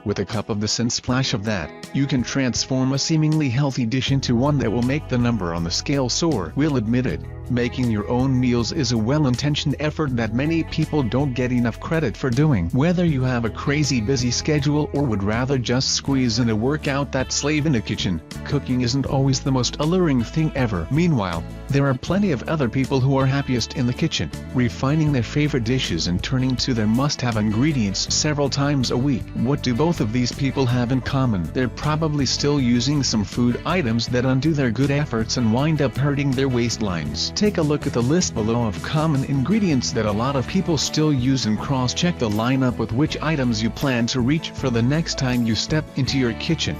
With a cup of this and splash of that, you can transform a seemingly healthy dish into one that will make the number on the scale soar. We'll admit it, making your own meals is a well-intentioned effort that many people don't get enough credit for doing. Whether you have a crazy busy schedule or would rather just squeeze in a workout that slave in the kitchen, cooking isn't always the most alluring thing ever. Meanwhile, there are plenty of other people who are happiest in the kitchen, refining their favorite dishes and turning to their must-have ingredients several times a week. What do both of these people have in common? They're probably still using some food items that undo their good efforts and wind up hurting their waistlines. Take a look at the list below of common ingredients that a lot of people still use and cross-check the lineup with which items you plan to reach for the next time you step into your kitchen.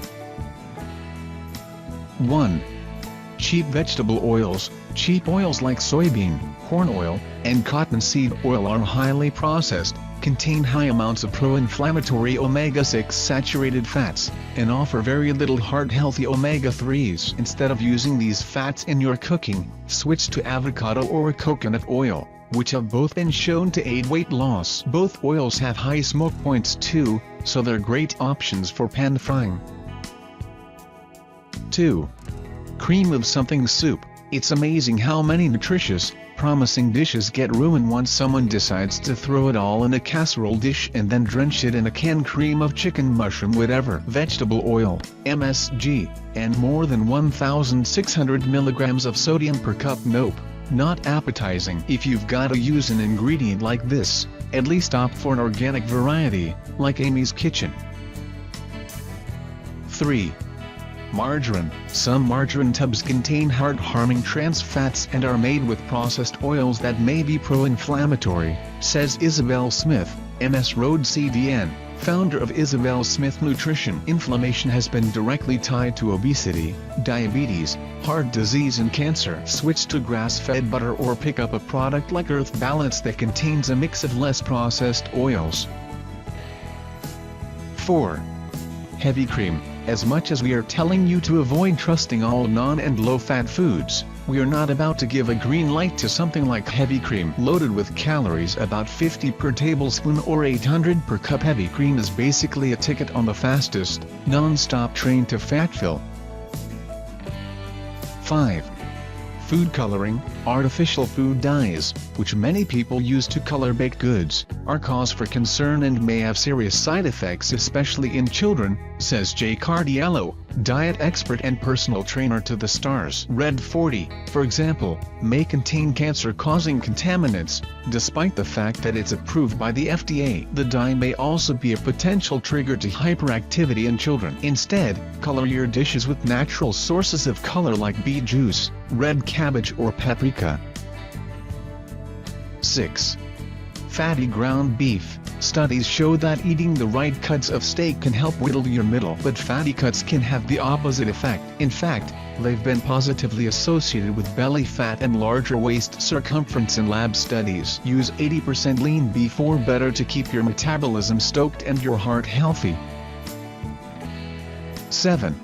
1. Cheap vegetable oils. Cheap oils like soybean, corn oil, and cottonseed oil are highly processed, contain high amounts of pro-inflammatory omega-6 saturated fats, and offer very little heart-healthy omega-3s. Instead of using these fats in your cooking, switch to avocado or coconut oil, which have both been shown to aid weight loss. Both oils have high smoke points too, so they're great options for pan frying. 2. Cream of something soup. It's amazing how many nutritious, promising dishes get ruined once someone decides to throw it all in a casserole dish and then drench it in a canned cream of chicken, mushroom, whatever. Vegetable oil, MSG, and more than 1,600 milligrams of sodium per cup. Nope, not appetizing. If you've got to use an ingredient like this, at least opt for an organic variety, like Amy's Kitchen. 3. Margarine. Some margarine tubs contain heart-harming trans fats and are made with processed oils that may be pro-inflammatory, says Isabel Smith, MS Road CDN, founder of Isabel Smith Nutrition. Inflammation has been directly tied to obesity, diabetes, heart disease and cancer. Switch to grass-fed butter or pick up a product like Earth Balance that contains a mix of less processed oils. 4. Heavy cream. As much as we are telling you to avoid trusting all non- and low-fat foods, we are not about to give a green light to something like heavy cream. Loaded with calories about 50 per tablespoon or 800 per cup, heavy cream is basically a ticket on the fastest, non-stop train to fat fill. 5. Food coloring. Artificial food dyes, which many people use to color baked goods, are cause for concern and may have serious side effects, especially in children, says Jay Cardiello, diet expert and personal trainer to the stars. Red 40, for example, may contain cancer-causing contaminants, despite the fact that it's approved by the FDA. The dye may also be a potential trigger to hyperactivity in children. Instead, color your dishes with natural sources of color like beet juice, red cabbage or paprika. 6. Fatty ground beef. Studies show that eating the right cuts of steak can help whittle your middle, but fatty cuts can have the opposite effect. In fact, they've been positively associated with belly fat and larger waist circumference in lab studies. Use 80% lean beef or better to keep your metabolism stoked and your heart healthy. 7.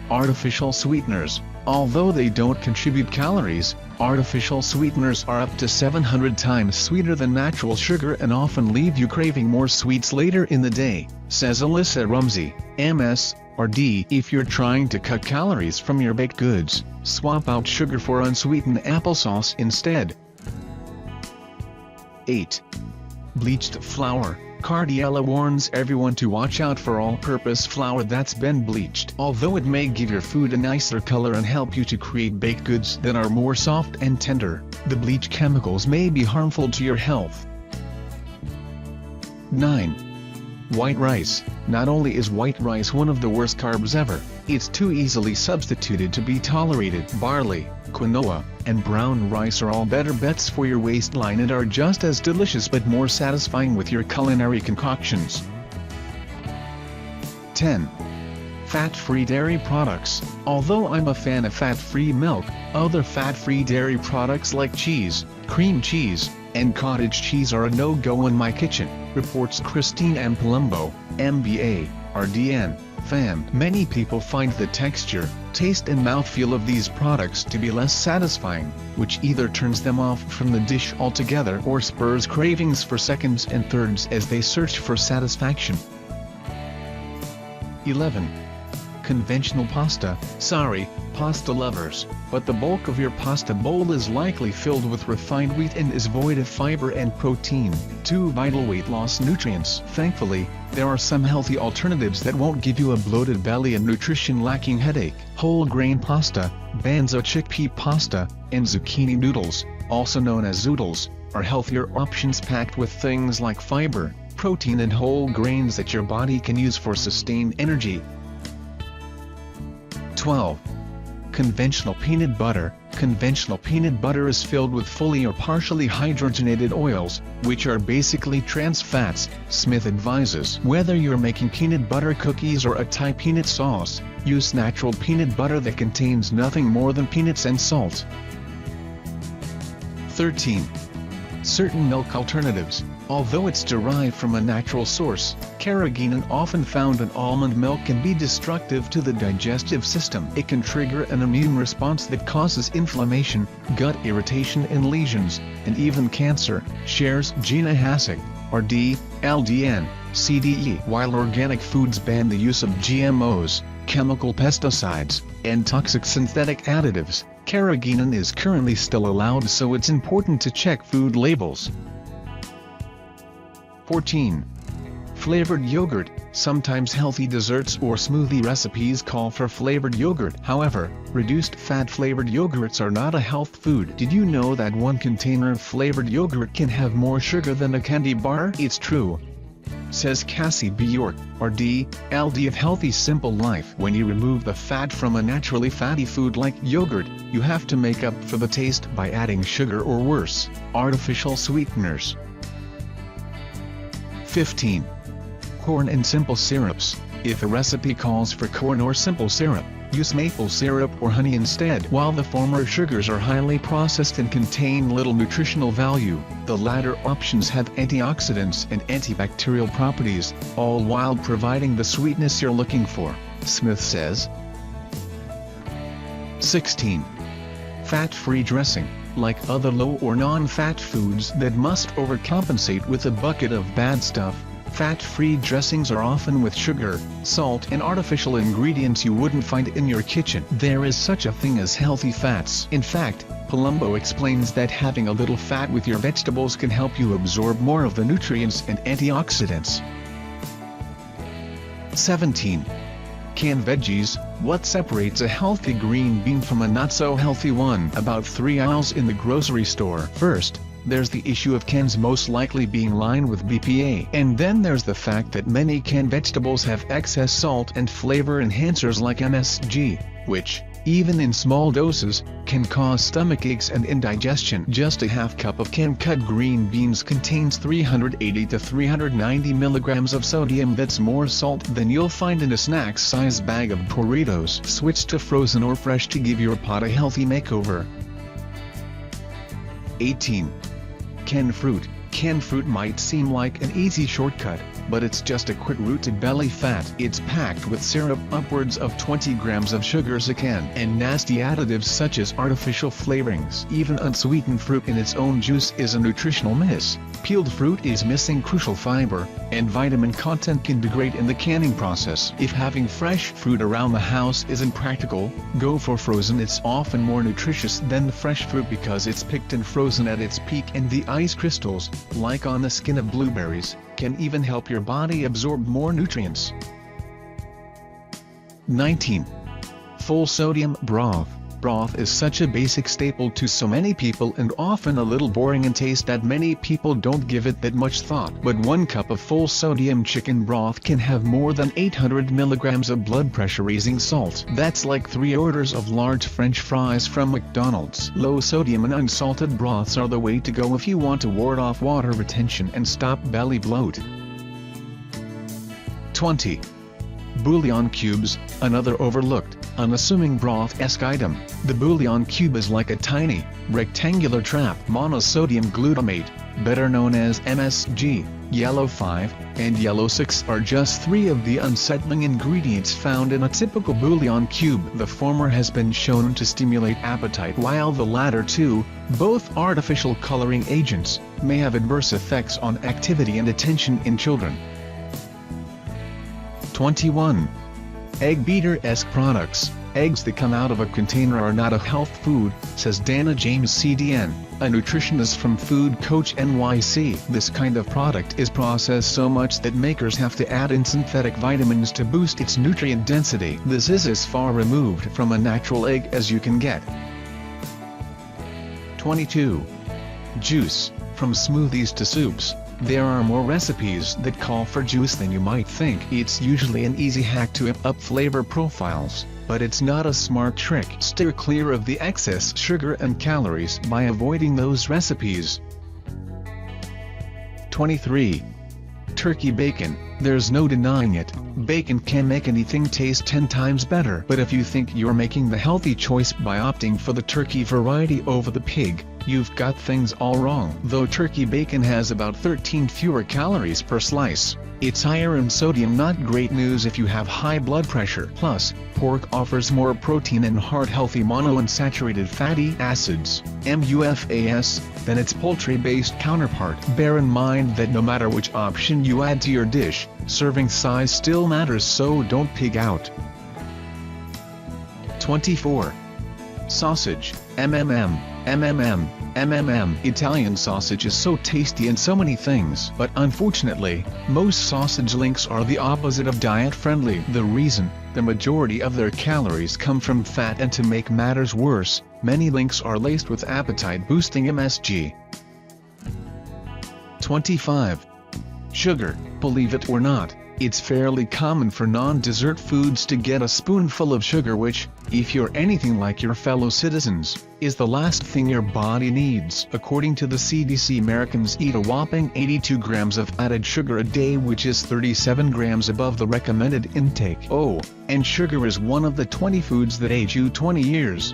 Artificial sweeteners. Although they don't contribute calories, artificial sweeteners are up to 700 times sweeter than natural sugar and often leave you craving more sweets later in the day, says Alyssa Rumsey, MS, RD. If you're trying to cut calories from your baked goods, swap out sugar for unsweetened applesauce instead. 8. Bleached flour. Cardiello warns everyone to watch out for all-purpose flour that's been bleached. Although it may give your food a nicer color and help you to create baked goods that are more soft and tender, the bleach chemicals may be harmful to your health. 9. White rice. Not only is white rice one of the worst carbs ever, it's too easily substituted to be tolerated. Barley, quinoa, and brown rice are all better bets for your waistline and are just as delicious but more satisfying with your culinary concoctions. 10. Fat-free dairy products. Although I'm a fan of fat-free milk, other fat-free dairy products like cheese, cream cheese, and cottage cheese are a no-go in my kitchen, reports Christine M. Palumbo, MBA, RDN, FAM. Many people find the texture, taste and mouthfeel of these products to be less satisfying, which either turns them off from the dish altogether or spurs cravings for seconds and thirds as they search for satisfaction. 11. Conventional pasta. Sorry, pasta lovers, but the bulk of your pasta bowl is likely filled with refined wheat and is void of fiber and protein, two vital weight loss nutrients. Thankfully, there are some healthy alternatives that won't give you a bloated belly and nutrition-lacking headache. Whole grain pasta, banzo chickpea pasta, and zucchini noodles, also known as zoodles, are healthier options packed with things like fiber, protein and whole grains that your body can use for sustained energy. 12. Conventional peanut butter. Conventional peanut butter is filled with fully or partially hydrogenated oils, which are basically trans fats. Smith advises whether you're making peanut butter cookies or a Thai peanut sauce, use natural peanut butter that contains nothing more than peanuts and salt. 13. Certain milk alternatives. Although it's derived from a natural source, carrageenan often found in almond milk can be destructive to the digestive system. It can trigger an immune response that causes inflammation, gut irritation and lesions, and even cancer, shares Gina Hassig, RD, LDN, CDE. While organic foods ban the use of GMOs, chemical pesticides, and toxic synthetic additives, carrageenan is currently still allowed, so it's important to check food labels. 14. Flavored yogurt. Sometimes healthy desserts or smoothie recipes call for flavored yogurt. However, reduced-fat flavored yogurts are not a health food. Did you know that one container of flavored yogurt can have more sugar than a candy bar? It's true, says Cassie Bjork, RD, LD of Healthy Simple Life. When you remove the fat from a naturally fatty food like yogurt, you have to make up for the taste by adding sugar or worse, artificial sweeteners. 15. Corn and simple syrups. If a recipe calls for corn or simple syrup, use maple syrup or honey instead. While the former sugars are highly processed and contain little nutritional value, the latter options have antioxidants and antibacterial properties, all while providing the sweetness you're looking for, Smith says. 16. Fat-free dressing. Like other low or non-fat foods that must overcompensate with a bucket of bad stuff, fat-free dressings are often with sugar, salt and artificial ingredients you wouldn't find in your kitchen. There is such a thing as healthy fats. In fact, Palumbo explains that having a little fat with your vegetables can help you absorb more of the nutrients and antioxidants. 17. Canned veggies. What separates a healthy green bean from a not-so-healthy one? About 3 aisles in the grocery store. First, there's the issue of cans most likely being lined with BPA. And then there's the fact that many canned vegetables have excess salt and flavor enhancers like MSG, which, even in small doses, can cause stomach aches and indigestion. Just a half cup of canned-cut green beans contains 380 to 390 milligrams of sodium. That's more salt than you'll find in a snack-sized bag of Doritos. Switch to frozen or fresh to give your pot a healthy makeover. 18. Canned fruit. Canned fruit might seem like an easy shortcut, but it's just a quick route to belly fat. It's packed with syrup, upwards of 20 grams of sugars a can, and nasty additives such as artificial flavorings. Even unsweetened fruit in its own juice is a nutritional miss. Peeled fruit is missing crucial fiber, and vitamin content can degrade in the canning process. If having fresh fruit around the house isn't practical, go for frozen. It's often more nutritious than the fresh fruit because it's picked and frozen at its peak, and the ice crystals, like on the skin of blueberries, can even help your body absorb more nutrients. 19. Full sodium broth. Broth is such a basic staple to so many people and often a little boring in taste that many people don't give it that much thought. But 1 cup of full sodium chicken broth can have more than 800 milligrams of blood pressure raising salt. That's like 3 orders of large French fries from McDonald's. Low sodium and unsalted broths are the way to go if you want to ward off water retention and stop belly bloat. 20. Bouillon cubes, another overlooked, unassuming broth-esque item. The bouillon cube is like a tiny, rectangular trap. Monosodium glutamate, better known as MSG, yellow 5, and yellow 6 are just 3 of the unsettling ingredients found in a typical bouillon cube. The former has been shown to stimulate appetite while the latter two, both artificial coloring agents, may have adverse effects on activity and attention in children. 21. Egg beater-esque products. Eggs that come out of a container are not a health food, says Dana James CDN, a nutritionist from Food Coach NYC. This kind of product is processed so much that makers have to add in synthetic vitamins to boost its nutrient density. This is as far removed from a natural egg as you can get. 22. Juice. From smoothies to soups, there are more recipes that call for juice than you might think. It's usually an easy hack to up flavor profiles, but it's not a smart trick. Steer clear of the excess sugar and calories by avoiding those recipes. 23. Turkey bacon. There's no denying it, bacon can make anything taste 10 times better. But if you think you're making the healthy choice by opting for the turkey variety over the pig, you've got things all wrong. Though turkey bacon has about 13 fewer calories per slice, it's higher in sodium. Not great news if you have high blood pressure. Plus, pork offers more protein and heart-healthy monounsaturated fatty acids, MUFAS, than its poultry-based counterpart. Bear in mind that no matter which option you add to your dish, serving size still matters, so don't pig out. 24. Sausage. Italian sausage is so tasty in so many things, but unfortunately, most sausage links are the opposite of diet-friendly. The reason? The majority of their calories come from fat, and to make matters worse, many links are laced with appetite-boosting MSG. 25. Sugar. Believe it or not, it's fairly common for non-dessert foods to get a spoonful of sugar, which, if you're anything like your fellow citizens, is the last thing your body needs. According to the CDC, Americans eat a whopping 82 grams of added sugar a day, which is 37 grams above the recommended intake. Oh, and sugar is one of the 20 foods that age you 20 years.